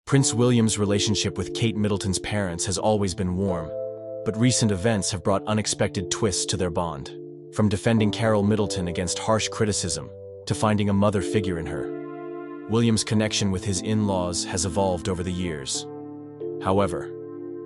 Prince William's relationship with Kate Middleton's parents has always been warm, but recent events have brought unexpected twists to their bond. From defending Carol Middleton against harsh criticism, to finding a mother figure in her, William's connection with his in-laws has evolved over the years. However,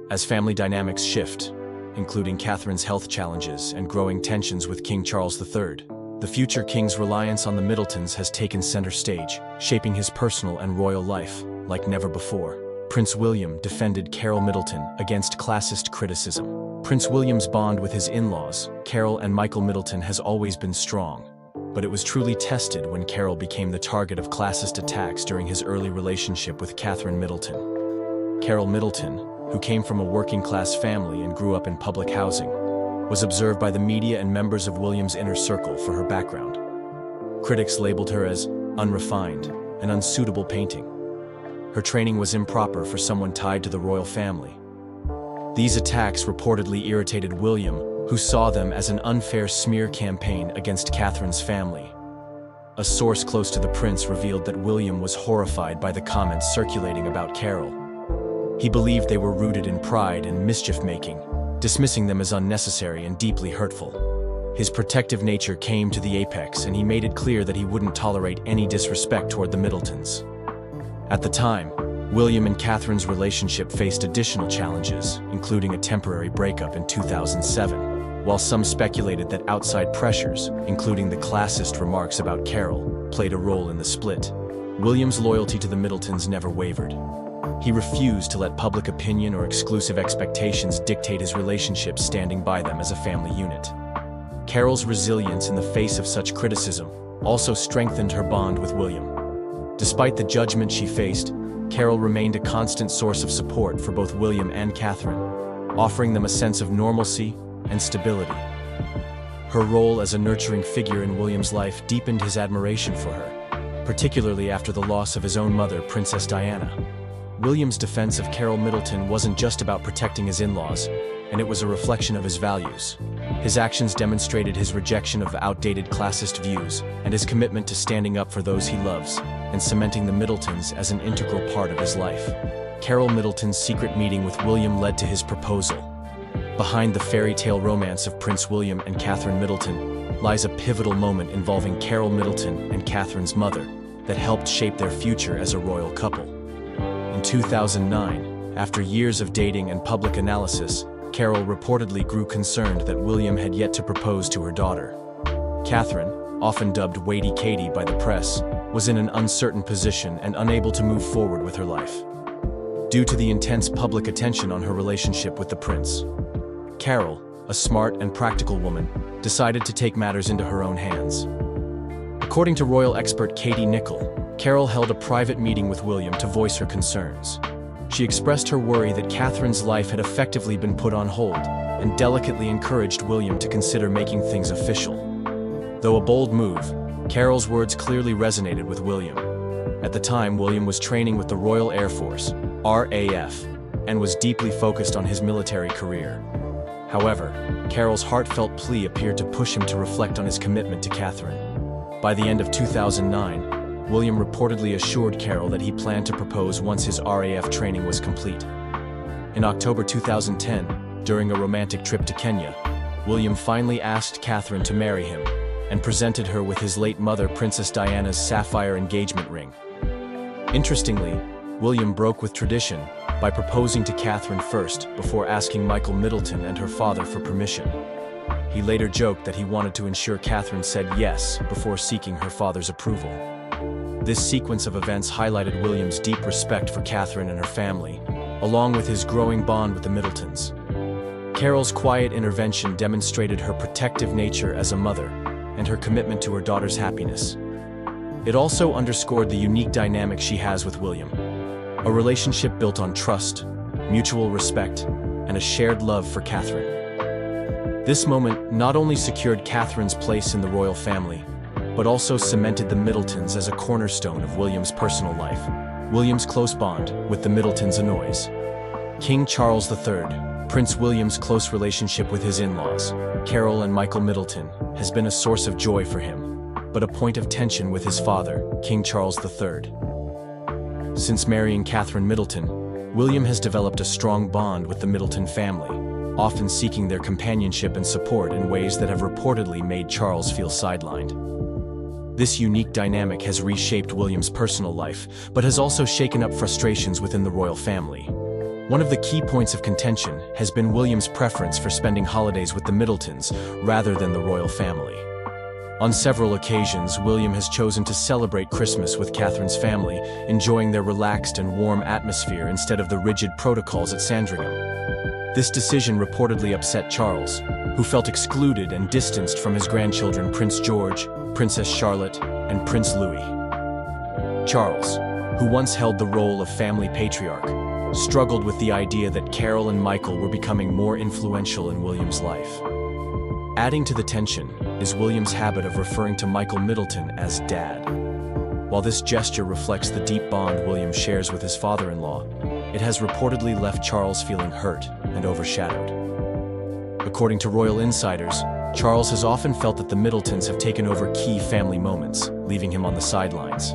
as family dynamics shift, including Catherine's health challenges and growing tensions with King Charles III, the future king's reliance on the Middletons has taken center stage, shaping his personal and royal life like never before. Prince William defended Carol Middleton against classist criticism. Prince William's bond with his in-laws, Carol and Michael Middleton, has always been strong, but it was truly tested when Carol became the target of classist attacks during his early relationship with Catherine Middleton. Carol Middleton, who came from a working-class family and grew up in public housing, was observed by the media and members of William's inner circle for her background. Critics labeled her as unrefined and unsuitable painting. Her training was improper for someone tied to the royal family. These attacks reportedly irritated William, who saw them as an unfair smear campaign against Catherine's family. A source close to the prince revealed that William was horrified by the comments circulating about Carol. He believed they were rooted in pride and mischief-making, dismissing them as unnecessary and deeply hurtful. His protective nature came to the apex, and he made it clear that he wouldn't tolerate any disrespect toward the Middletons. At the time, William and Catherine's relationship faced additional challenges, including a temporary breakup in 2007. While some speculated that outside pressures, including the classist remarks about Carol, played a role in the split, William's loyalty to the Middletons never wavered. He refused to let public opinion or exclusive expectations dictate his relationship, standing by them as a family unit. Carol's resilience in the face of such criticism also strengthened her bond with William. Despite the judgment she faced, Carol remained a constant source of support for both William and Catherine, offering them a sense of normalcy and stability. Her role as a nurturing figure in William's life deepened his admiration for her, particularly after the loss of his own mother, Princess Diana. William's defense of Carol Middleton wasn't just about protecting his in-laws, and it was a reflection of his values. His actions demonstrated his rejection of outdated classist views and his commitment to standing up for those he loves and cementing the Middletons as an integral part of his life. Carol Middleton's secret meeting with William led to his proposal. Behind the fairy tale romance of Prince William and Catherine Middleton lies a pivotal moment involving Carol Middleton and Catherine's mother that helped shape their future as a royal couple. In 2009, after years of dating and public analysis, Carol reportedly grew concerned that William had yet to propose to her daughter. Catherine, often dubbed Weighty Katie by the press, was in an uncertain position and unable to move forward with her life, due to the intense public attention on her relationship with the prince. Carol, a smart and practical woman, decided to take matters into her own hands. According to royal expert Katie Nicholl, Carol held a private meeting with William to voice her concerns. She expressed her worry that Catherine's life had effectively been put on hold and delicately encouraged William to consider making things official. Though a bold move, Carol's words clearly resonated with William. At the time, William was training with the Royal Air Force, RAF, and was deeply focused on his military career. However, Carol's heartfelt plea appeared to push him to reflect on his commitment to Catherine. By the end of 2009, William reportedly assured Carol that he planned to propose once his RAF training was complete. In October 2010, during a romantic trip to Kenya, William finally asked Catherine to marry him and presented her with his late mother, Princess Diana's sapphire engagement ring. Interestingly, William broke with tradition by proposing to Catherine first before asking Michael Middleton and her father for permission. He later joked that he wanted to ensure Catherine said yes before seeking her father's approval. This sequence of events highlighted William's deep respect for Catherine and her family, along with his growing bond with the Middletons. Carol's quiet intervention demonstrated her protective nature as a mother and her commitment to her daughter's happiness. It also underscored the unique dynamic she has with William, a relationship built on trust, mutual respect, and a shared love for Catherine. This moment not only secured Catherine's place in the royal family, but also cemented the Middletons as a cornerstone of William's personal life. William's close bond with the Middletons annoys King Charles III. Prince William's close relationship with his in-laws, Carol and Michael Middleton, has been a source of joy for him, but a point of tension with his father, King Charles III. Since marrying Catherine Middleton, William has developed a strong bond with the Middleton family, often seeking their companionship and support in ways that have reportedly made Charles feel sidelined. This unique dynamic has reshaped William's personal life, but has also shaken up frustrations within the royal family. One of the key points of contention has been William's preference for spending holidays with the Middletons rather than the royal family. On several occasions, William has chosen to celebrate Christmas with Catherine's family, enjoying their relaxed and warm atmosphere instead of the rigid protocols at Sandringham. This decision reportedly upset Charles, who felt excluded and distanced from his grandchildren Prince George, Princess Charlotte, and Prince Louis. Charles, who once held the role of family patriarch, struggled with the idea that Carol and Michael were becoming more influential in William's life. Adding to the tension is William's habit of referring to Michael Middleton as Dad. While this gesture reflects the deep bond William shares with his father-in-law, it has reportedly left Charles feeling hurt and overshadowed. According to royal insiders, Charles has often felt that the Middletons have taken over key family moments, leaving him on the sidelines.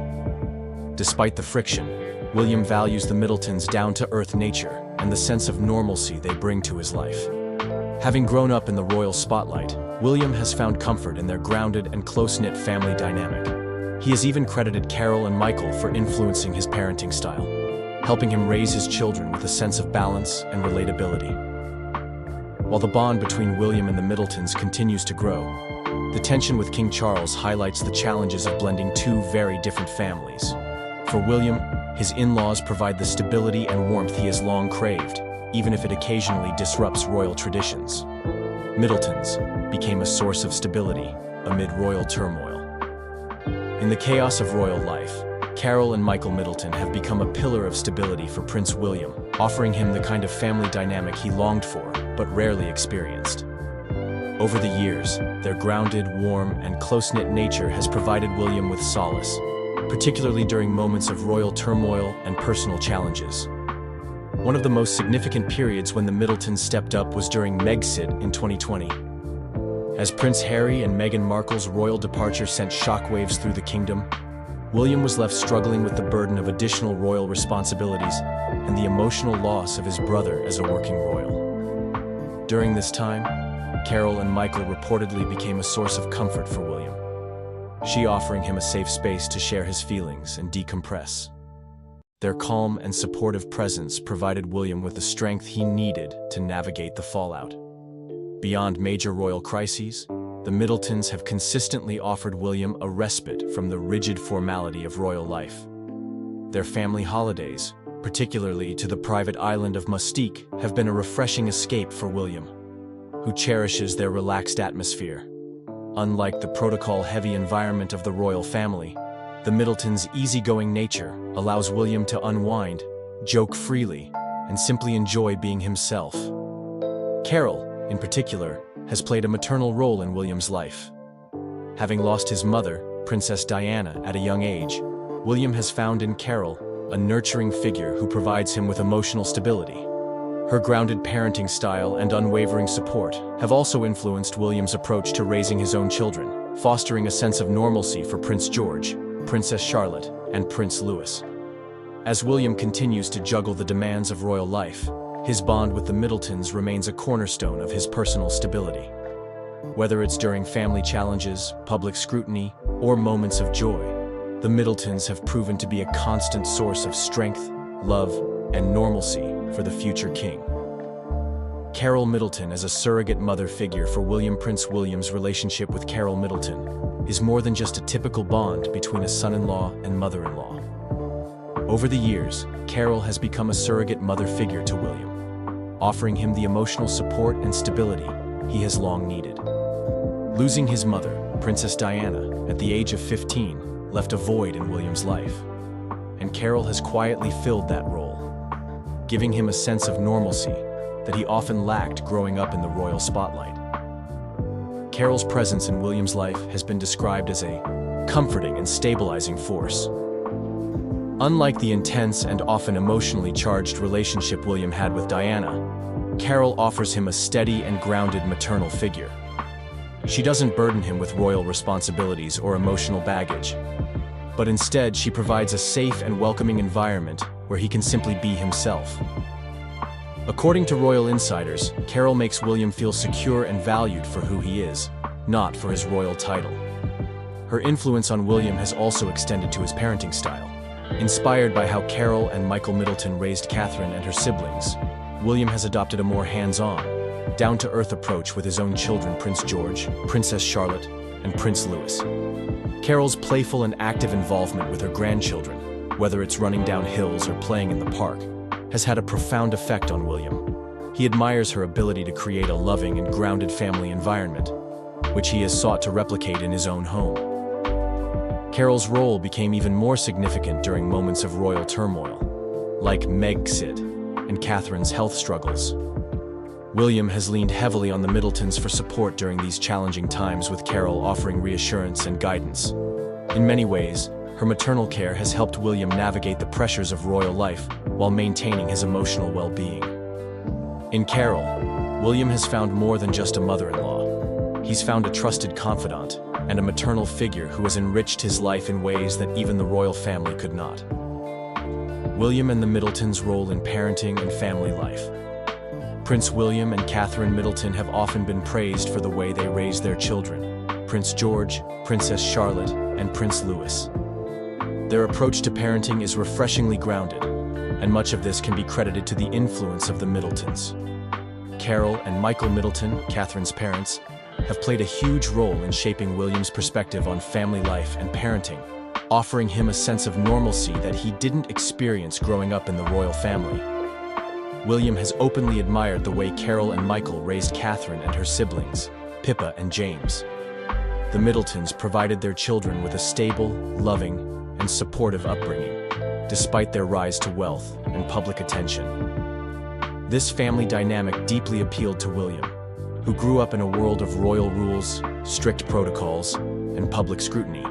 Despite the friction, William values the Middletons' down-to-earth nature and the sense of normalcy they bring to his life. Having grown up in the royal spotlight, William has found comfort in their grounded and close-knit family dynamic. He has even credited Carol and Michael for influencing his parenting style, helping him raise his children with a sense of balance and relatability. While the bond between William and the Middletons continues to grow, the tension with King Charles highlights the challenges of blending two very different families. For William, his in-laws provide the stability and warmth he has long craved, even if it occasionally disrupts royal traditions. Middletons became a source of stability amid royal turmoil. In the chaos of royal life, Carol and Michael Middleton have become a pillar of stability for Prince William, offering him the kind of family dynamic he longed for but rarely experienced. Over the years, their grounded, warm, and close-knit nature has provided William with solace, particularly during moments of royal turmoil and personal challenges. One of the most significant periods when the Middletons stepped up was during Megxit in 2020. As Prince Harry and Meghan Markle's royal departure sent shockwaves through the kingdom, William was left struggling with the burden of additional royal responsibilities and the emotional loss of his brother as a working royal. During this time, Carol and Michael reportedly became a source of comfort for William, she offering him a safe space to share his feelings and decompress. Their calm and supportive presence provided William with the strength he needed to navigate the fallout. Beyond major royal crises, the Middletons have consistently offered William a respite from the rigid formality of royal life. Their family holidays, particularly to the private island of Mustique, have been a refreshing escape for William, who cherishes their relaxed atmosphere. Unlike the protocol-heavy environment of the royal family, the Middletons' easygoing nature allows William to unwind, joke freely, and simply enjoy being himself. Carol, in particular, has played a maternal role in William's life. Having lost his mother, Princess Diana, at a young age, William has found in Carol a nurturing figure who provides him with emotional stability. Her grounded parenting style and unwavering support have also influenced William's approach to raising his own children, fostering a sense of normalcy for Prince George, Princess Charlotte, and Prince Louis. As William continues to juggle the demands of royal life, his bond with the Middletons remains a cornerstone of his personal stability. Whether it's during family challenges, public scrutiny, or moments of joy, the Middletons have proven to be a constant source of strength, love, and normalcy for the future king. Carol Middleton as a surrogate mother figure for William. Prince William's relationship with Carol Middleton is more than just a typical bond between a son-in-law and mother-in-law. Over the years, Carol has become a surrogate mother figure to William, offering him the emotional support and stability he has long needed. Losing his mother, Princess Diana, at the age of 15, left a void in William's life, and Carol has quietly filled that role, giving him a sense of normalcy that he often lacked growing up in the royal spotlight. Carol's presence in William's life has been described as a comforting and stabilizing force. Unlike the intense and often emotionally charged relationship William had with Diana, Carol offers him a steady and grounded maternal figure. She doesn't burden him with royal responsibilities or emotional baggage. but instead she provides a safe and welcoming environment where he can simply be himself. According to royal insiders, Carol makes William feel secure and valued for who he is, not for his royal title. Her influence on William has also extended to his parenting style. Inspired by how Carol and Michael Middleton raised Catherine and her siblings, William has adopted a more hands-on, down-to-earth approach with his own children, Prince George, Princess Charlotte, and Prince Louis. Carol's playful and active involvement with her grandchildren, whether it's running down hills or playing in the park, has had a profound effect on William. He admires her ability to create a loving and grounded family environment, which he has sought to replicate in his own home. Carol's role became even more significant during moments of royal turmoil, like Megxit and Catherine's health struggles. William has leaned heavily on the Middletons for support during these challenging times, with Carol offering reassurance and guidance. In many ways, her maternal care has helped William navigate the pressures of royal life while maintaining his emotional well-being. In Carol, William has found more than just a mother-in-law. He's found a trusted confidant and a maternal figure who has enriched his life in ways that even the royal family could not. William and the Middletons' role in parenting and family life. Prince William and Catherine Middleton have often been praised for the way they raise their children: Prince George, Princess Charlotte, and Prince Louis. Their approach to parenting is refreshingly grounded, and much of this can be credited to the influence of the Middletons. Carol and Michael Middleton, Catherine's parents, have played a huge role in shaping William's perspective on family life and parenting, offering him a sense of normalcy that he didn't experience growing up in the royal family. William has openly admired the way Carol and Michael raised Catherine and her siblings, Pippa and James. The Middletons provided their children with a stable, loving, and supportive upbringing, despite their rise to wealth and public attention. This family dynamic deeply appealed to William, who grew up in a world of royal rules, strict protocols, and public scrutiny.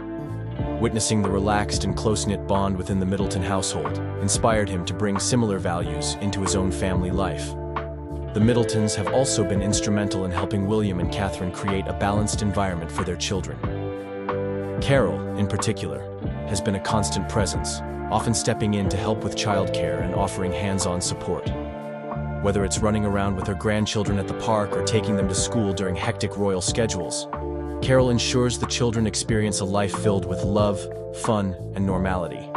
Witnessing the relaxed and close-knit bond within the Middleton household inspired him to bring similar values into his own family life. The Middletons have also been instrumental in helping William and Catherine create a balanced environment for their children. Carol, in particular, has been a constant presence, often stepping in to help with childcare and offering hands-on support. Whether it's running around with her grandchildren at the park or taking them to school during hectic royal schedules, Carol ensures the children experience a life filled with love, fun, and normality.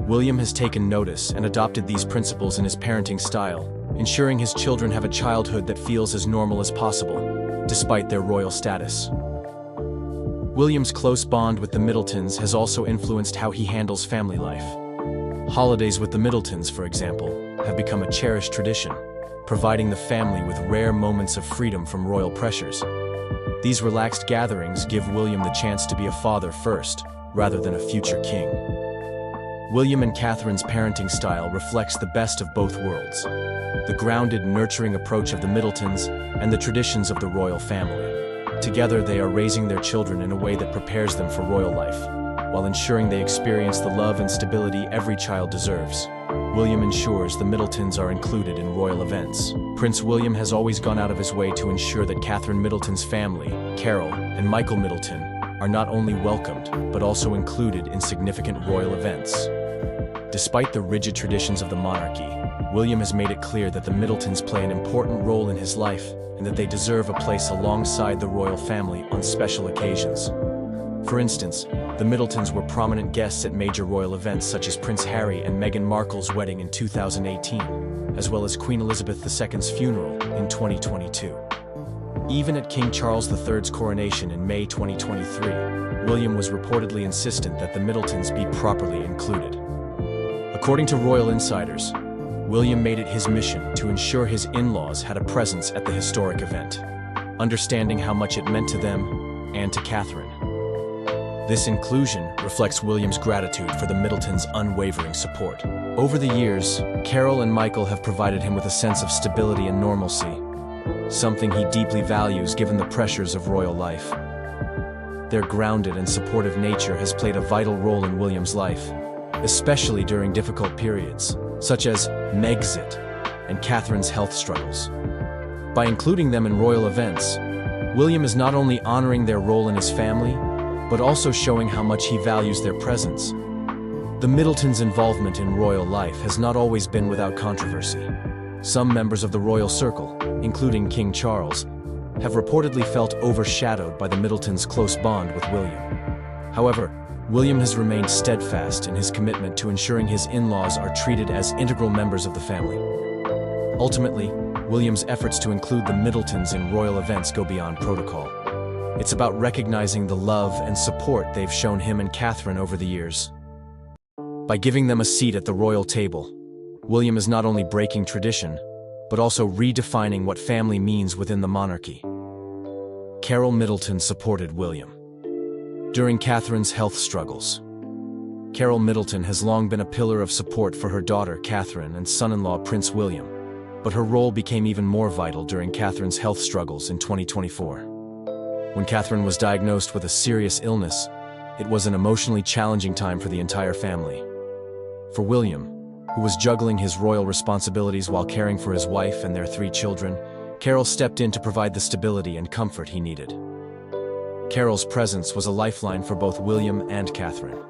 William has taken notice and adopted these principles in his parenting style, ensuring his children have a childhood that feels as normal as possible, despite their royal status. William's close bond with the Middletons has also influenced how he handles family life. Holidays with the Middletons, for example, have become a cherished tradition, providing the family with rare moments of freedom from royal pressures. These relaxed gatherings give William the chance to be a father first, rather than a future king. William and Catherine's parenting style reflects the best of both worlds: the grounded, nurturing approach of the Middletons and the traditions of the royal family. Together, they are raising their children in a way that prepares them for royal life, while ensuring they experience the love and stability every child deserves. William ensures the Middletons are included in royal events. Prince William has always gone out of his way to ensure that Catherine Middleton's family, Carol, and Michael Middleton, are not only welcomed, but also included in significant royal events. Despite the rigid traditions of the monarchy, William has made it clear that the Middletons play an important role in his life and that they deserve a place alongside the royal family on special occasions. For instance, the Middletons were prominent guests at major royal events such as Prince Harry and Meghan Markle's wedding in 2018, as well as Queen Elizabeth II's funeral in 2022. Even at King Charles III's coronation in May 2023, William was reportedly insistent that the Middletons be properly included. According to royal insiders, William made it his mission to ensure his in-laws had a presence at the historic event, understanding how much it meant to them and to Catherine. This inclusion reflects William's gratitude for the Middletons' unwavering support. Over the years, Carol and Michael have provided him with a sense of stability and normalcy, something he deeply values given the pressures of royal life. Their grounded and supportive nature has played a vital role in William's life, especially during difficult periods, such as Megxit and Catherine's health struggles. By including them in royal events, William is not only honoring their role in his family, but also showing how much he values their presence. The Middletons' involvement in royal life has not always been without controversy. Some members of the royal circle, including King Charles, have reportedly felt overshadowed by the Middletons' close bond with William. However, William has remained steadfast in his commitment to ensuring his in-laws are treated as integral members of the family. Ultimately, William's efforts to include the Middletons in royal events go beyond protocol. It's about recognizing the love and support they've shown him and Catherine over the years. By giving them a seat at the royal table, William is not only breaking tradition, but also redefining what family means within the monarchy. Carol Middleton supported William during Catherine's health struggles. Carol Middleton has long been a pillar of support for her daughter Catherine and son-in-law Prince William, but her role became even more vital during Catherine's health struggles in 2024. When Catherine was diagnosed with a serious illness, it was an emotionally challenging time for the entire family. For William, who was juggling his royal responsibilities while caring for his wife and their 3 children, Carol stepped in to provide the stability and comfort he needed. Carol's presence was a lifeline for both William and Catherine.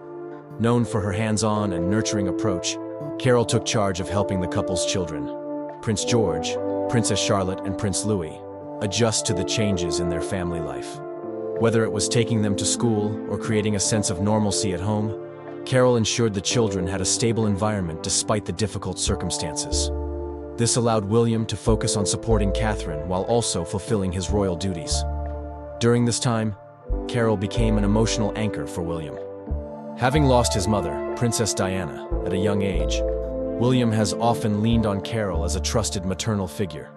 Known for her hands-on and nurturing approach, Carol took charge of helping the couple's children, Prince George, Princess Charlotte, and Prince Louis, adjust to the changes in their family life. Whether it was taking them to school or creating a sense of normalcy at home, Carol ensured the children had a stable environment despite the difficult circumstances. This allowed William to focus on supporting Catherine while also fulfilling his royal duties. During this time, Carol became an emotional anchor for William. Having lost his mother, Princess Diana, at a young age, William has often leaned on Carol as a trusted maternal figure.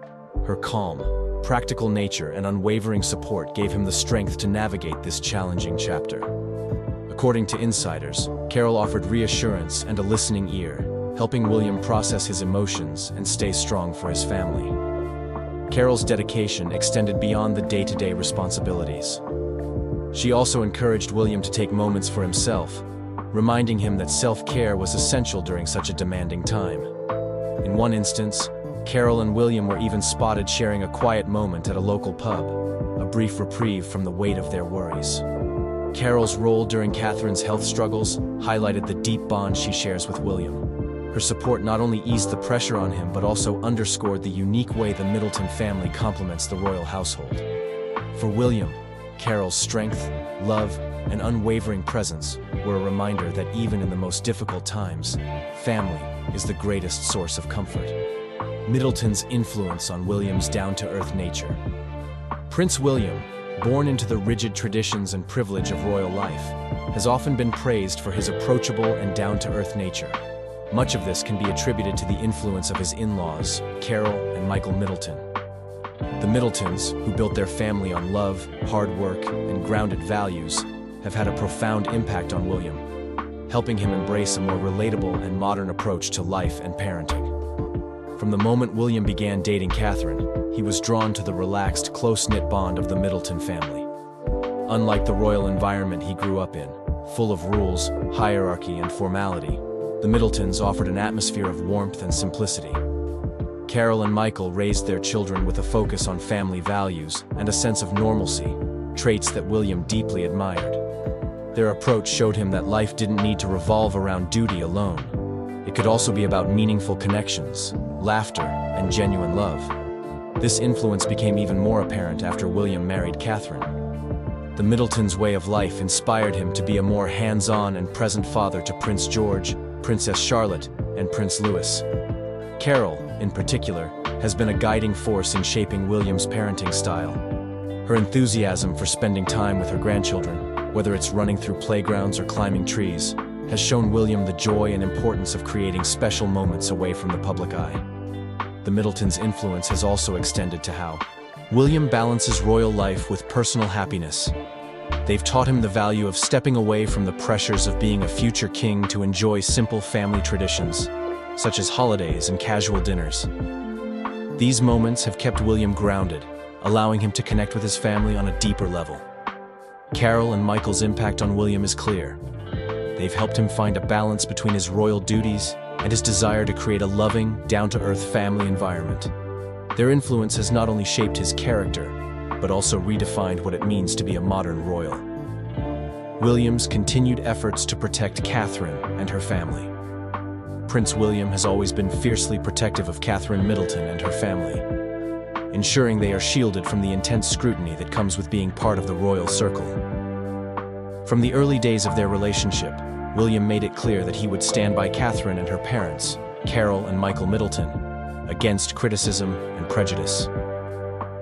Her calm, practical nature and unwavering support gave him the strength to navigate this challenging chapter. According to insiders, Carol offered reassurance and a listening ear, helping William process his emotions and stay strong for his family. Carol's dedication extended beyond the day-to-day responsibilities. She also encouraged William to take moments for himself, reminding him that self-care was essential during such a demanding time. In one instance, Carol and William were even spotted sharing a quiet moment at a local pub, a brief reprieve from the weight of their worries. Carol's role during Catherine's health struggles highlighted the deep bond she shares with William. Her support not only eased the pressure on him but also underscored the unique way the Middleton family complements the royal household. For William, Carol's strength, love, and unwavering presence were a reminder that even in the most difficult times, family is the greatest source of comfort. Middleton's influence on William's down-to-earth nature. Prince William, born into the rigid traditions and privilege of royal life, has often been praised for his approachable and down-to-earth nature. Much of this can be attributed to the influence of his in-laws, Carol and Michael Middleton. The Middletons, who built their family on love, hard work, and grounded values, have had a profound impact on William, helping him embrace a more relatable and modern approach to life and parenting. From the moment William began dating Catherine, he was drawn to the relaxed, close-knit bond of the Middleton family. Unlike the royal environment he grew up in, full of rules, hierarchy, and formality, the Middletons offered an atmosphere of warmth and simplicity. Carol and Michael raised their children with a focus on family values and a sense of normalcy, traits that William deeply admired. Their approach showed him that life didn't need to revolve around duty alone. It could also be about meaningful connections, laughter, and genuine love. This influence became even more apparent after William married Catherine. The Middletons' way of life inspired him to be a more hands-on and present father to Prince George, Princess Charlotte, and Prince Louis. Carol, in particular, has been a guiding force in shaping William's parenting style. Her enthusiasm for spending time with her grandchildren, whether it's running through playgrounds or climbing trees, has shown William the joy and importance of creating special moments away from the public eye. The Middletons' influence has also extended to how William balances royal life with personal happiness. They've taught him the value of stepping away from the pressures of being a future king to enjoy simple family traditions, such as holidays and casual dinners. These moments have kept William grounded, allowing him to connect with his family on a deeper level. Carol and Michael's impact on William is clear. They've helped him find a balance between his royal duties and his desire to create a loving, down-to-earth family environment. Their influence has not only shaped his character, but also redefined what it means to be a modern royal. William's continued efforts to protect Catherine and her family. Prince William has always been fiercely protective of Catherine Middleton and her family, ensuring they are shielded from the intense scrutiny that comes with being part of the royal circle. From the early days of their relationship, William made it clear that he would stand by Catherine and her parents, Carol and Michael Middleton, against criticism and prejudice.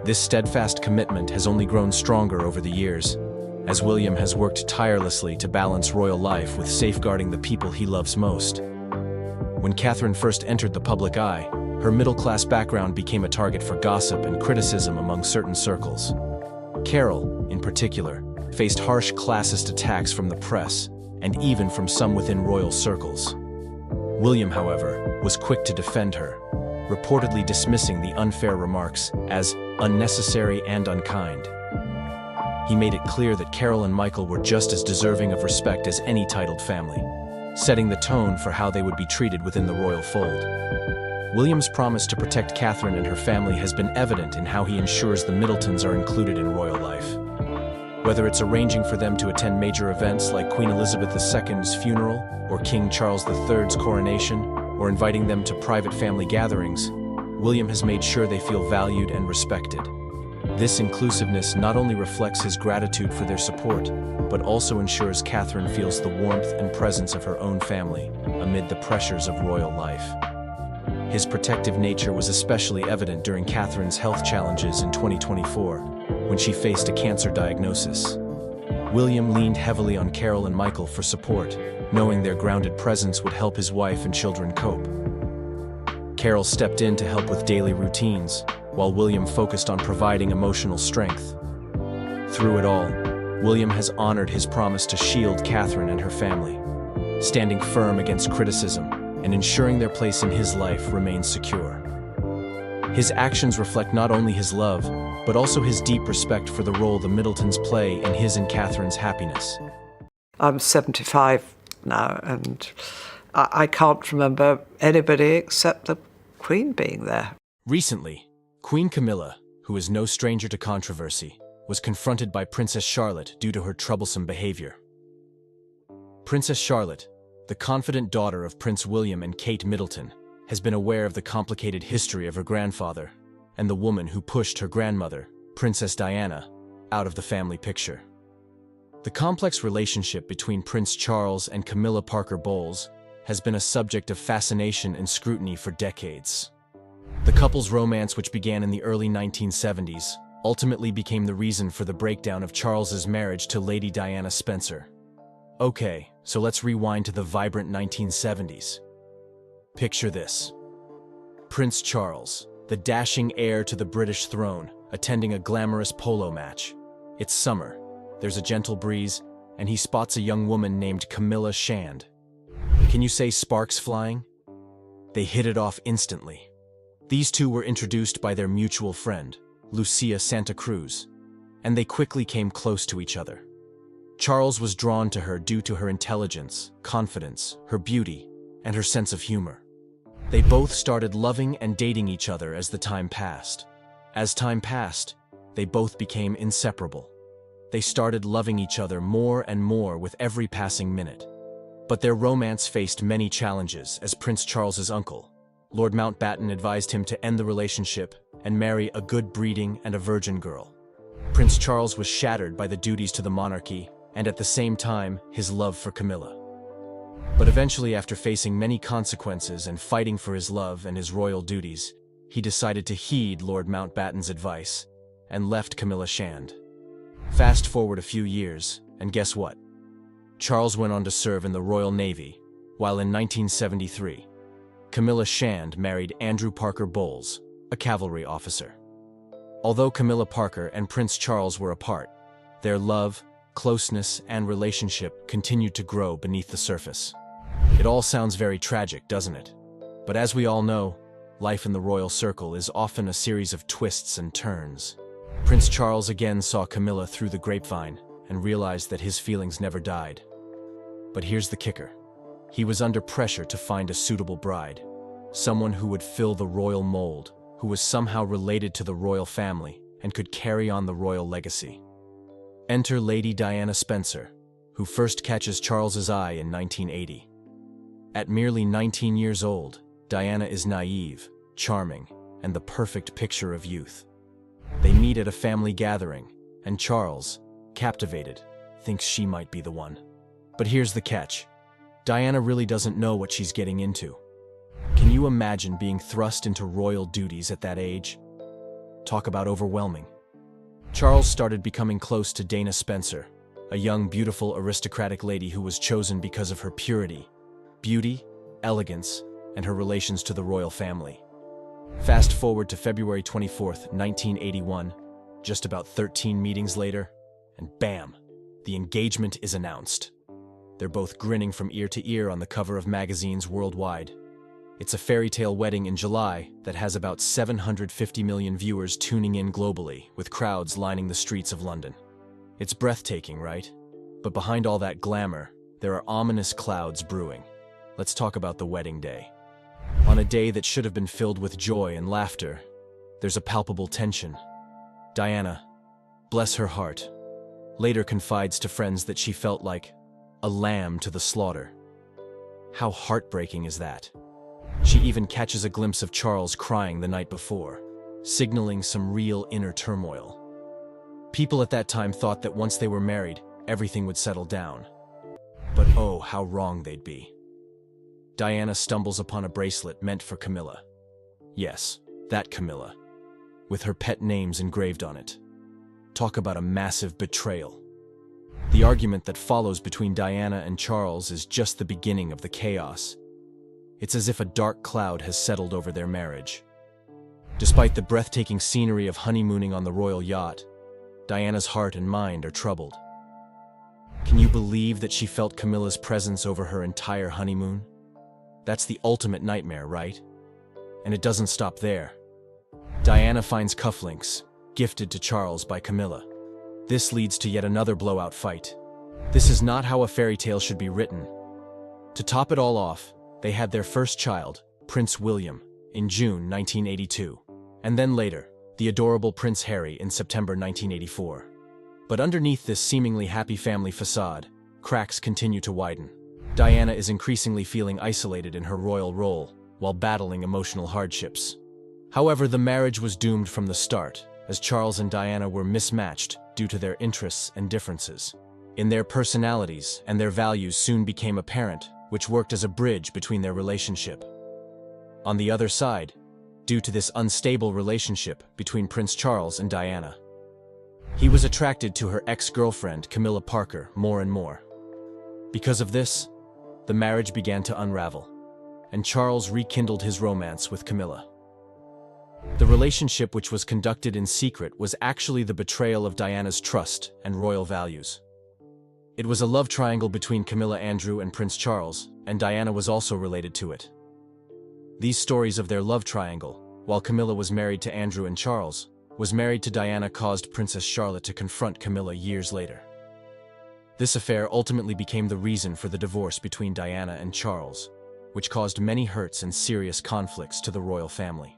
This steadfast commitment has only grown stronger over the years, as William has worked tirelessly to balance royal life with safeguarding the people he loves most. When Catherine first entered the public eye, her middle-class background became a target for gossip and criticism among certain circles. Carol, in particular, faced harsh classist attacks from the press, and even from some within royal circles. William, however, was quick to defend her, reportedly dismissing the unfair remarks as unnecessary and unkind. He made it clear that Carol and Michael were just as deserving of respect as any titled family, setting the tone for how they would be treated within the royal fold. William's promise to protect Catherine and her family has been evident in how he ensures the Middletons are included in royal life. Whether it's arranging for them to attend major events like Queen Elizabeth II's funeral or King Charles III's coronation, or inviting them to private family gatherings, William has made sure they feel valued and respected. This inclusiveness not only reflects his gratitude for their support, but also ensures Catherine feels the warmth and presence of her own family amid the pressures of royal life. His protective nature was especially evident during Catherine's health challenges in 2024, when she faced a cancer diagnosis. William leaned heavily on Carol and Michael for support, knowing their grounded presence would help his wife and children cope. Carol stepped in to help with daily routines, while William focused on providing emotional strength. Through it all, William has honored his promise to shield Catherine and her family, standing firm against criticism and ensuring their place in his life remains secure. His actions reflect not only his love, but also his deep respect for the role the Middletons play in his and Catherine's happiness. I'm 75 now, and I can't remember anybody except the Queen being there. Recently, Queen Camilla, who is no stranger to controversy, was confronted by Princess Charlotte due to her troublesome behavior. Princess Charlotte, the confident daughter of Prince William and Kate Middleton, has been aware of the complicated history of her grandfather and the woman who pushed her grandmother, Princess Diana, out of the family picture. The complex relationship between Prince Charles and Camilla Parker Bowles has been a subject of fascination and scrutiny for decades. The couple's romance, which began in the early 1970s, ultimately became the reason for the breakdown of Charles's marriage to Lady Diana Spencer. Okay, so let's rewind to the vibrant 1970s. Picture this. Prince Charles, the dashing heir to the British throne, attending a glamorous polo match. It's summer, there's a gentle breeze, and he spots a young woman named Camilla Shand. Can you say sparks flying? They hit it off instantly. These two were introduced by their mutual friend, Lucia Santa Cruz, and they quickly came close to each other. Charles was drawn to her due to her intelligence, confidence, her beauty, and her sense of humor. They both started loving and dating each other as the time passed. As time passed, they both became inseparable. They started loving each other more and more with every passing minute. But their romance faced many challenges as Prince Charles's uncle, Lord Mountbatten, advised him to end the relationship and marry a good-breeding and a virgin girl. Prince Charles was shattered by the duties to the monarchy and at the same time his love for Camilla. But eventually, after facing many consequences and fighting for his love and his royal duties, he decided to heed Lord Mountbatten's advice and left Camilla Shand. Fast forward a few years, and guess what? Charles went on to serve in the Royal Navy, while in 1973, Camilla Shand married Andrew Parker Bowles, a cavalry officer. Although Camilla Parker and Prince Charles were apart, their love, closeness, and relationship continued to grow beneath the surface. It all sounds very tragic, doesn't it? But as we all know, life in the royal circle is often a series of twists and turns. Prince Charles again saw Camilla through the grapevine and realized that his feelings never died. But here's the kicker. He was under pressure to find a suitable bride, someone who would fill the royal mold, who was somehow related to the royal family and could carry on the royal legacy. Enter Lady Diana Spencer, who first catches Charles's eye in 1980. At merely 19 years old, Diana is naive, charming, and the perfect picture of youth. They meet at a family gathering, and Charles, captivated, thinks she might be the one. But here's the catch. Diana really doesn't know what she's getting into. Can you imagine being thrust into royal duties at that age? Talk about overwhelming. Charles started becoming close to Dana Spencer, a young, beautiful, aristocratic lady who was chosen because of her purity, beauty, elegance, and her relations to the royal family. Fast forward to February 24th, 1981, just about 13 meetings later, and bam, the engagement is announced. They're both grinning from ear to ear on the cover of magazines worldwide. It's a fairy tale wedding in July that has about 750 million viewers tuning in globally, with crowds lining the streets of London. It's breathtaking, right? But behind all that glamour, there are ominous clouds brewing. Let's talk about the wedding day. On a day that should have been filled with joy and laughter, there's a palpable tension. Diana, bless her heart, later confides to friends that she felt like a lamb to the slaughter. How heartbreaking is that? She even catches a glimpse of Charles crying the night before, signaling some real inner turmoil. People at that time thought that once they were married, everything would settle down. But oh, how wrong they'd be. Diana stumbles upon a bracelet meant for Camilla. Yes, that Camilla, with her pet names engraved on it. Talk about a massive betrayal. The argument that follows between Diana and Charles is just the beginning of the chaos. It's as if a dark cloud has settled over their marriage. Despite the breathtaking scenery of honeymooning on the royal yacht, Diana's heart and mind are troubled. Can you believe that she felt Camilla's presence over her entire honeymoon? That's the ultimate nightmare, right? And it doesn't stop there. Diana finds cufflinks, gifted to Charles by Camilla. This leads to yet another blowout fight. This is not how a fairy tale should be written. To top it all off, they had their first child, Prince William, in June 1982, and then later, the adorable Prince Harry in September 1984. But underneath this seemingly happy family facade, cracks continue to widen. Diana is increasingly feeling isolated in her royal role, while battling emotional hardships. However, the marriage was doomed from the start, as Charles and Diana were mismatched due to their interests and differences. In their personalities and their values soon became apparent, which worked as a bridge between their relationship. On the other side, due to this unstable relationship between Prince Charles and Diana, he was attracted to her ex-girlfriend Camilla Parker more and more. Because of this, the marriage began to unravel, and Charles rekindled his romance with Camilla. The relationship, which was conducted in secret, was actually the betrayal of Diana's trust and royal values. It was a love triangle between Camilla Andrew and Prince Charles, and Diana was also related to it. These stories of their love triangle, while Camilla was married to Andrew and Charles, was married to Diana, caused Princess Charlotte to confront Camilla years later. This affair ultimately became the reason for the divorce between Diana and Charles, which caused many hurts and serious conflicts to the royal family.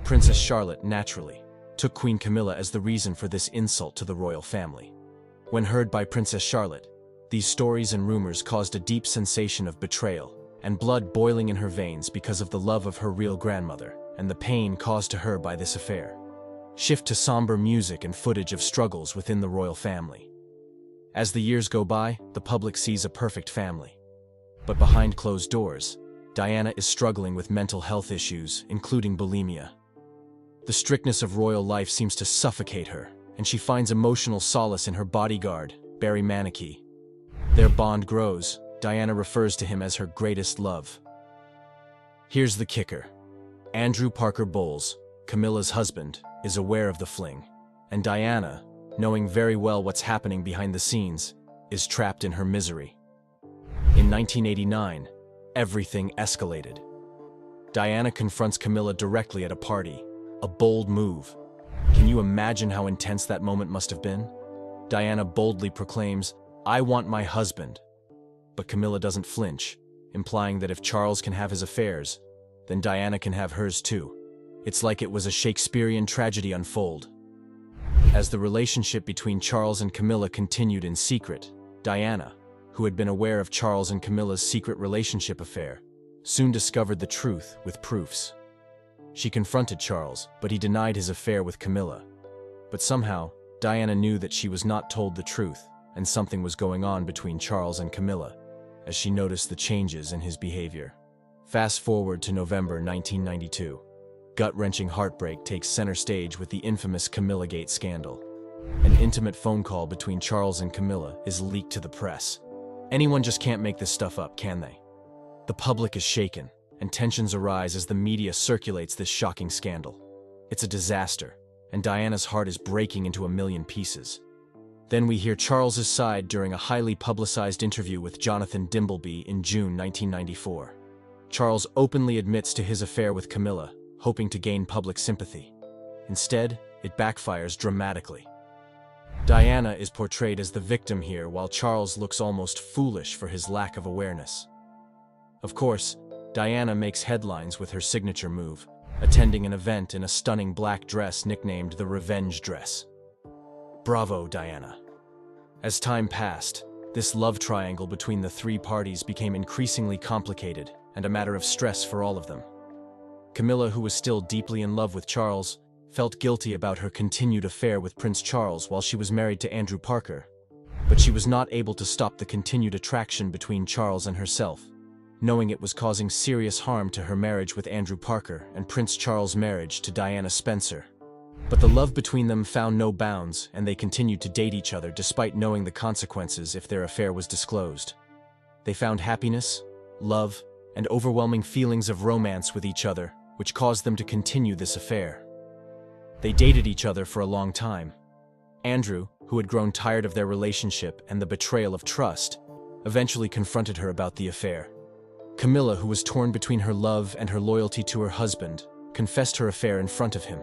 Princess Charlotte, naturally, took Queen Camilla as the reason for this insult to the royal family. When heard by Princess Charlotte, these stories and rumors caused a deep sensation of betrayal and blood boiling in her veins because of the love of her real grandmother and the pain caused to her by this affair. Shift to somber music and footage of struggles within the royal family. As the years go by, the public sees a perfect family. But behind closed doors, Diana is struggling with mental health issues, including bulimia. The strictness of royal life seems to suffocate her, and she finds emotional solace in her bodyguard, Barry Manicky. Their bond grows. Diana refers to him as her greatest love. Here's the kicker. Andrew Parker Bowles, Camilla's husband, is aware of the fling, and Diana, knowing very well what's happening behind the scenes, is trapped in her misery. In 1989, everything escalated. Diana confronts Camilla directly at a party, a bold move. Can you imagine how intense that moment must have been? Diana boldly proclaims, "I want my husband." But Camilla doesn't flinch, implying that if Charles can have his affairs, then Diana can have hers too. It's like it was a Shakespearean tragedy unfold. As the relationship between Charles and Camilla continued in secret, Diana, who had been aware of Charles and Camilla's secret relationship affair, soon discovered the truth with proofs. She confronted Charles, but he denied his affair with Camilla. But somehow, Diana knew that she was not told the truth, and something was going on between Charles and Camilla, as she noticed the changes in his behavior. Fast forward to November 1992. Gut-wrenching heartbreak takes center stage with the infamous Camillagate scandal. An intimate phone call between Charles and Camilla is leaked to the press. Anyone just can't make this stuff up, can they? The public is shaken, and tensions arise as the media circulates this shocking scandal. It's a disaster, and Diana's heart is breaking into a million pieces. Then we hear Charles's side during a highly publicized interview with Jonathan Dimbleby in June 1994. Charles openly admits to his affair with Camilla, hoping to gain public sympathy. Instead, it backfires dramatically. Diana is portrayed as the victim here, while Charles looks almost foolish for his lack of awareness. Of course, Diana makes headlines with her signature move, attending an event in a stunning black dress nicknamed the Revenge Dress. Bravo, Diana. As time passed, this love triangle between the three parties became increasingly complicated and a matter of stress for all of them. Camilla, who was still deeply in love with Charles, felt guilty about her continued affair with Prince Charles while she was married to Andrew Parker. But she was not able to stop the continued attraction between Charles and herself, knowing it was causing serious harm to her marriage with Andrew Parker and Prince Charles' marriage to Diana Spencer. But the love between them found no bounds, and they continued to date each other despite knowing the consequences if their affair was disclosed. They found happiness, love, and overwhelming feelings of romance with each other, which caused them to continue this affair. They dated each other for a long time. Andrew, who had grown tired of their relationship and the betrayal of trust, eventually confronted her about the affair. Camilla, who was torn between her love and her loyalty to her husband, confessed her affair in front of him.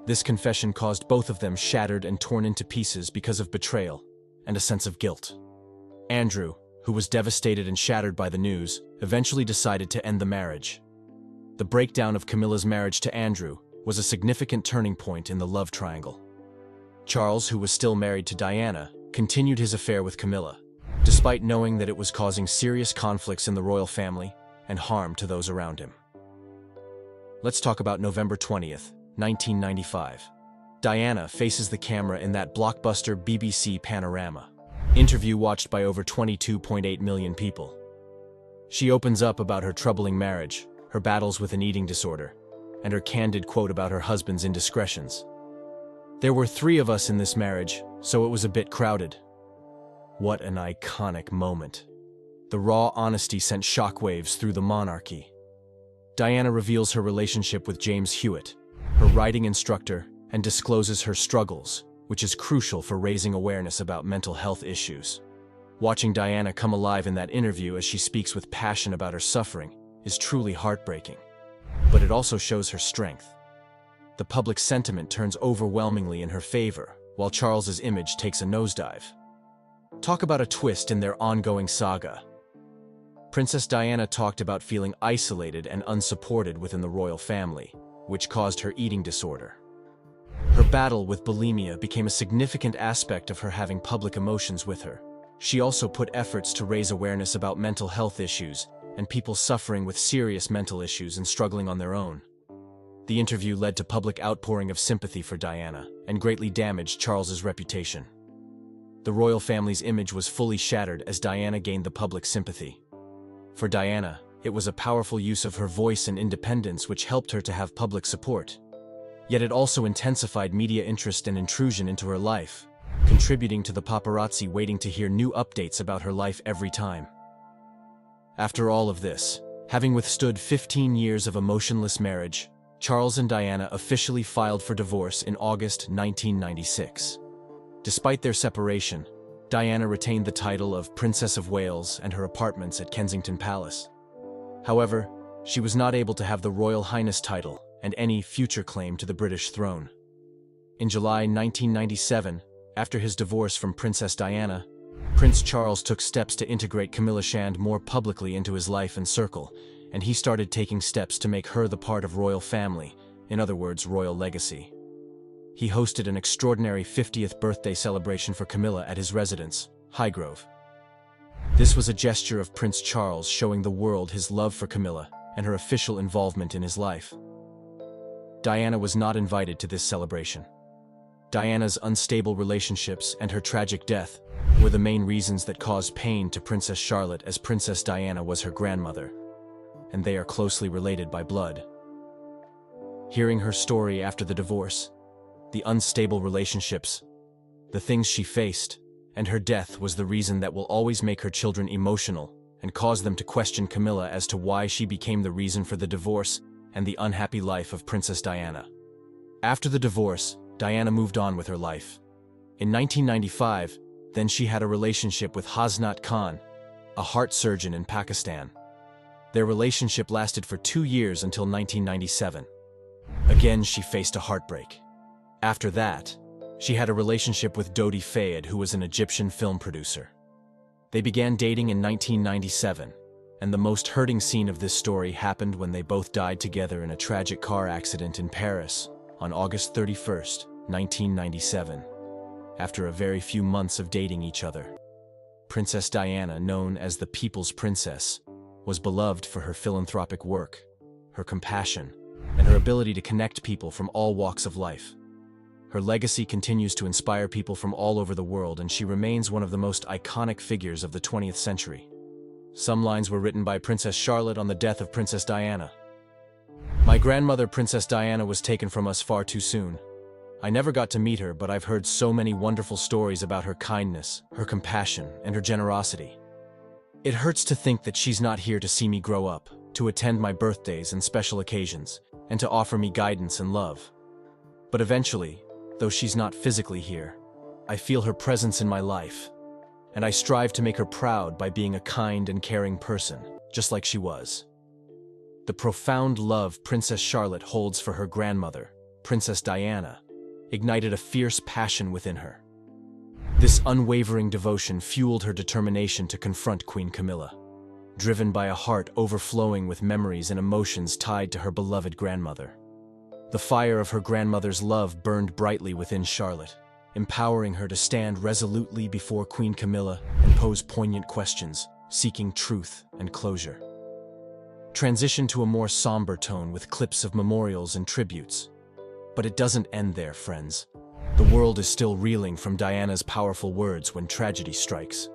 This confession caused both of them shattered and torn into pieces because of betrayal and a sense of guilt. Andrew, who was devastated and shattered by the news, eventually decided to end the marriage. The breakdown of Camilla's marriage to Andrew was a significant turning point in the love triangle. Charles, who was still married to Diana, continued his affair with Camilla, despite knowing that it was causing serious conflicts in the royal family and harm to those around him. Let's talk about November 20th, 1995. Diana faces the camera in that blockbuster BBC Panorama interview watched by over 22.8 million people. She opens up about her troubling marriage, her battles with an eating disorder, and her candid quote about her husband's indiscretions. "There were 3 of us in this marriage, so it was a bit crowded." What an iconic moment. The raw honesty sent shockwaves through the monarchy. Diana reveals her relationship with James Hewitt, her writing instructor, and discloses her struggles, which is crucial for raising awareness about mental health issues. Watching Diana come alive in that interview as she speaks with passion about her suffering is truly heartbreaking. But it also shows her strength. The public sentiment turns overwhelmingly in her favor, while Charles's image takes a nosedive. Talk about a twist in their ongoing saga. Princess Diana talked about feeling isolated and unsupported within the royal family, which caused her eating disorder. Her battle with bulimia became a significant aspect of her having public emotions with her. She also put efforts to raise awareness about mental health issues and people suffering with serious mental issues and struggling on their own. The interview led to public outpouring of sympathy for Diana and greatly damaged Charles's reputation. The royal family's image was fully shattered as Diana gained the public sympathy. For Diana, it was a powerful use of her voice and independence which helped her to have public support. Yet it also intensified media interest and intrusion into her life, contributing to the paparazzi waiting to hear new updates about her life every time. After all of this, having withstood 15 years of emotionless marriage, Charles and Diana officially filed for divorce in August 1996. Despite their separation, Diana retained the title of Princess of Wales and her apartments at Kensington Palace. However, she was not able to have the Royal Highness title and any future claim to the British throne. In July 1997, after his divorce from Princess Diana, Prince Charles took steps to integrate Camilla Shand more publicly into his life and circle, and he started taking steps to make her the part of royal family, in other words, royal legacy. He hosted an extraordinary 50th birthday celebration for Camilla at his residence, Highgrove, This was a gesture of Prince Charles showing the world his love for Camilla and her official involvement in his life. Diana was not invited to this celebration. Diana's unstable relationships and her tragic death were the main reasons that caused pain to Princess Charlotte, as Princess Diana was her grandmother, and they are closely related by blood. Hearing her story after the divorce, the unstable relationships, the things she faced, and her death was the reason that will always make her children emotional and cause them to question Camilla as to why she became the reason for the divorce and the unhappy life of Princess Diana. After the divorce, Diana moved on with her life. In 1995, then she had a relationship with Hasnat Khan, a heart surgeon in Pakistan. Their relationship lasted for 2 years until 1997. Again, she faced a heartbreak. After that, she had a relationship with Dodi Fayed, who was an Egyptian film producer. They began dating in 1997, and the most hurting scene of this story happened when they both died together in a tragic car accident in Paris on August 31st, 1997, after a very few months of dating each other. Princess Diana, known as the People's Princess, was beloved for her philanthropic work, her compassion, and her ability to connect people from all walks of life. Her legacy continues to inspire people from all over the world, and she remains one of the most iconic figures of the 20th century. Some lines were written by Princess Charlotte on the death of Princess Diana. "My grandmother, Princess Diana, was taken from us far too soon. I never got to meet her, but I've heard so many wonderful stories about her kindness, her compassion, and her generosity. It hurts to think that she's not here to see me grow up, to attend my birthdays and special occasions, and to offer me guidance and love. But eventually, though she's not physically here, I feel her presence in my life, and I strive to make her proud by being a kind and caring person, just like she was." The profound love Princess Charlotte holds for her grandmother, Princess Diana, ignited a fierce passion within her. This unwavering devotion fueled her determination to confront Queen Camilla, driven by a heart overflowing with memories and emotions tied to her beloved grandmother. The fire of her grandmother's love burned brightly within Charlotte, empowering her to stand resolutely before Queen Camilla and pose poignant questions, seeking truth and closure. Transition to a more somber tone with clips of memorials and tributes. But it doesn't end there, friends. The world is still reeling from Diana's powerful words when tragedy strikes.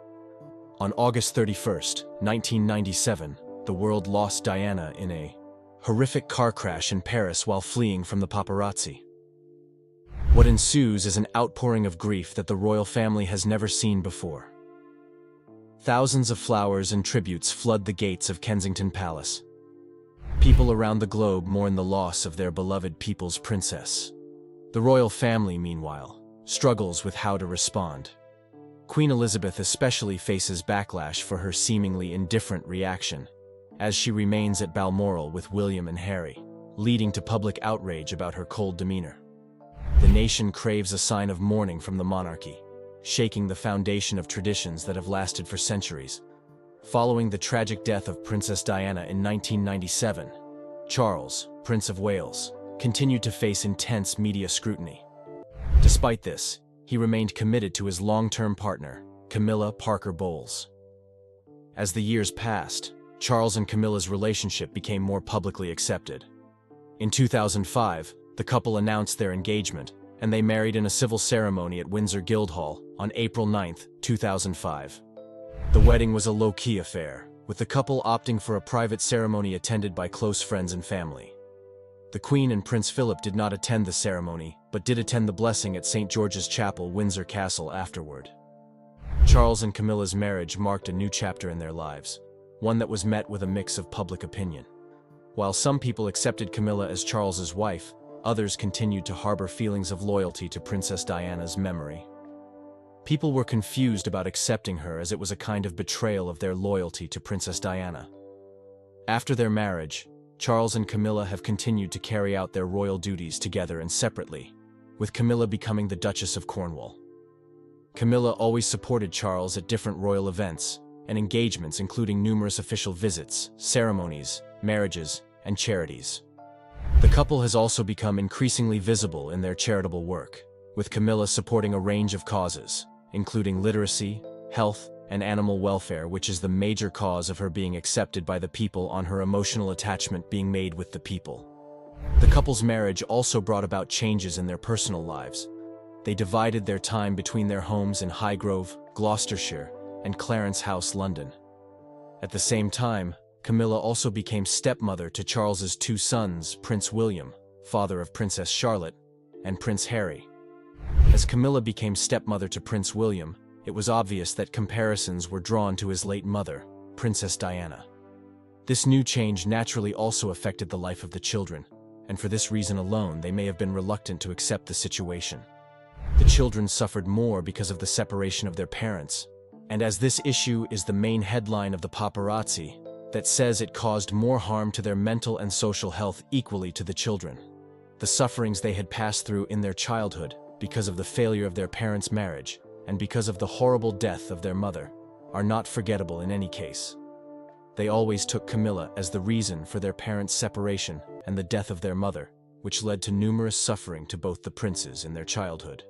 On August 31st, 1997, the world lost Diana in a horrific car crash in Paris while fleeing from the paparazzi. What ensues is an outpouring of grief that the royal family has never seen before. Thousands of flowers and tributes flood the gates of Kensington Palace. People around the globe mourn the loss of their beloved people's princess. The royal family, meanwhile, struggles with how to respond. Queen Elizabeth especially faces backlash for her seemingly indifferent reaction, as she remains at Balmoral with William and Harry, leading to public outrage about her cold demeanor. The nation craves a sign of mourning from the monarchy, shaking the foundation of traditions that have lasted for centuries. Following the tragic death of Princess Diana in 1997, Charles, Prince of Wales, continued to face intense media scrutiny. Despite this, he remained committed to his long-term partner, Camilla Parker Bowles. As the years passed, Charles and Camilla's relationship became more publicly accepted. In 2005, the couple announced their engagement, and they married in a civil ceremony at Windsor Guildhall on April 9, 2005. The wedding was a low-key affair, with the couple opting for a private ceremony attended by close friends and family. The Queen and Prince Philip did not attend the ceremony, but did attend the blessing at St. George's Chapel, Windsor Castle afterward. Charles and Camilla's marriage marked a new chapter in their lives, one that was met with a mix of public opinion. While some people accepted Camilla as Charles's wife, others continued to harbor feelings of loyalty to Princess Diana's memory. People were confused about accepting her, as it was a kind of betrayal of their loyalty to Princess Diana. After their marriage, Charles and Camilla have continued to carry out their royal duties together and separately, with Camilla becoming the Duchess of Cornwall. Camilla always supported Charles at different royal events and engagements, including numerous official visits, ceremonies, marriages, and charities. The couple has also become increasingly visible in their charitable work, with Camilla supporting a range of causes, including literacy, health, and animal welfare, which is the major cause of her being accepted by the people on her emotional attachment being made with the people. The couple's marriage also brought about changes in their personal lives. They divided their time between their homes in Highgrove, Gloucestershire, and Clarence House, London. At the same time, Camilla also became stepmother to Charles's two sons, Prince William, father of Princess Charlotte, and Prince Harry. As Camilla became stepmother to Prince William, it was obvious that comparisons were drawn to his late mother, Princess Diana. This new change naturally also affected the life of the children, and for this reason alone they may have been reluctant to accept the situation. The children suffered more because of the separation of their parents, and as this issue is the main headline of the paparazzi, that says it caused more harm to their mental and social health equally to the children. The sufferings they had passed through in their childhood, because of the failure of their parents' marriage, and because of the horrible death of their mother, are not forgettable in any case. They always took Camilla as the reason for their parents' separation and the death of their mother, which led to numerous suffering to both the princes in their childhood.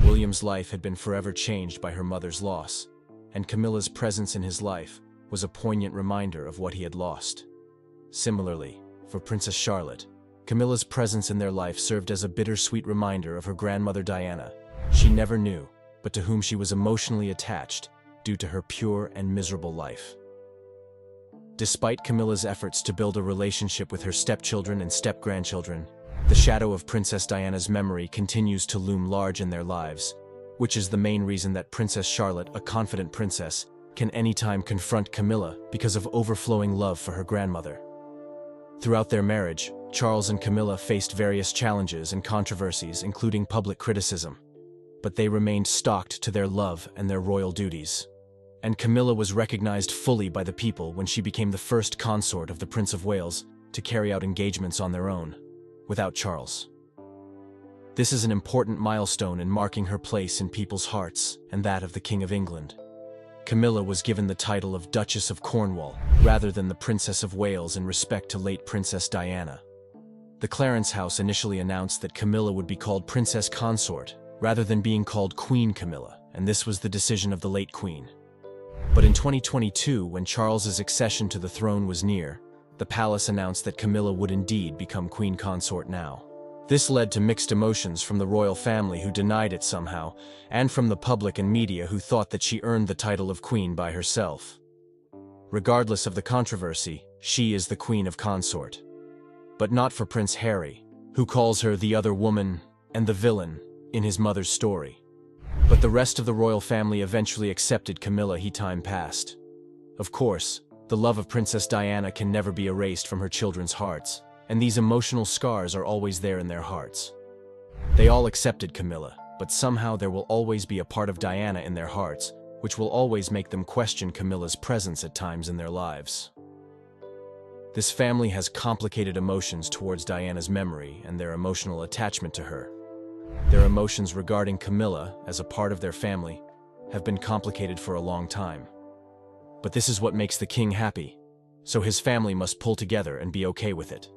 William's life had been forever changed by her mother's loss, and Camilla's presence in his life was a poignant reminder of what he had lost. Similarly, for Princess Charlotte, Camilla's presence in their life served as a bittersweet reminder of her grandmother Diana. She never knew, but to whom she was emotionally attached due to her pure and miserable life. Despite Camilla's efforts to build a relationship with her stepchildren and step-grandchildren, the shadow of Princess Diana's memory continues to loom large in their lives, which is the main reason that Princess Charlotte, a confident princess, can anytime confront Camilla because of overflowing love for her grandmother. Throughout their marriage, Charles and Camilla faced various challenges and controversies, including public criticism, but they remained stocked to their love and their royal duties. And Camilla was recognized fully by the people when she became the first consort of the Prince of Wales to carry out engagements on their own, without Charles. This is an important milestone in marking her place in people's hearts and that of the King of England. Camilla was given the title of Duchess of Cornwall, rather than the Princess of Wales in respect to late Princess Diana. The Clarence House initially announced that Camilla would be called Princess Consort, rather than being called Queen Camilla, and this was the decision of the late Queen. But in 2022, when Charles's accession to the throne was near, the palace announced that Camilla would indeed become Queen Consort now. This led to mixed emotions from the royal family who denied it somehow, and from the public and media who thought that she earned the title of Queen by herself. Regardless of the controversy, she is the Queen of Consort. But not for Prince Harry, who calls her the other woman and the villain in his mother's story. But the rest of the royal family eventually accepted Camilla as time passed. Of course, the love of Princess Diana can never be erased from her children's hearts, and these emotional scars are always there in their hearts. They all accepted Camilla, but somehow there will always be a part of Diana in their hearts, which will always make them question Camilla's presence at times in their lives. This family has complicated emotions towards Diana's memory and their emotional attachment to her. Their emotions regarding Camilla, as a part of their family, have been complicated for a long time. But this is what makes the king happy, so his family must pull together and be okay with it.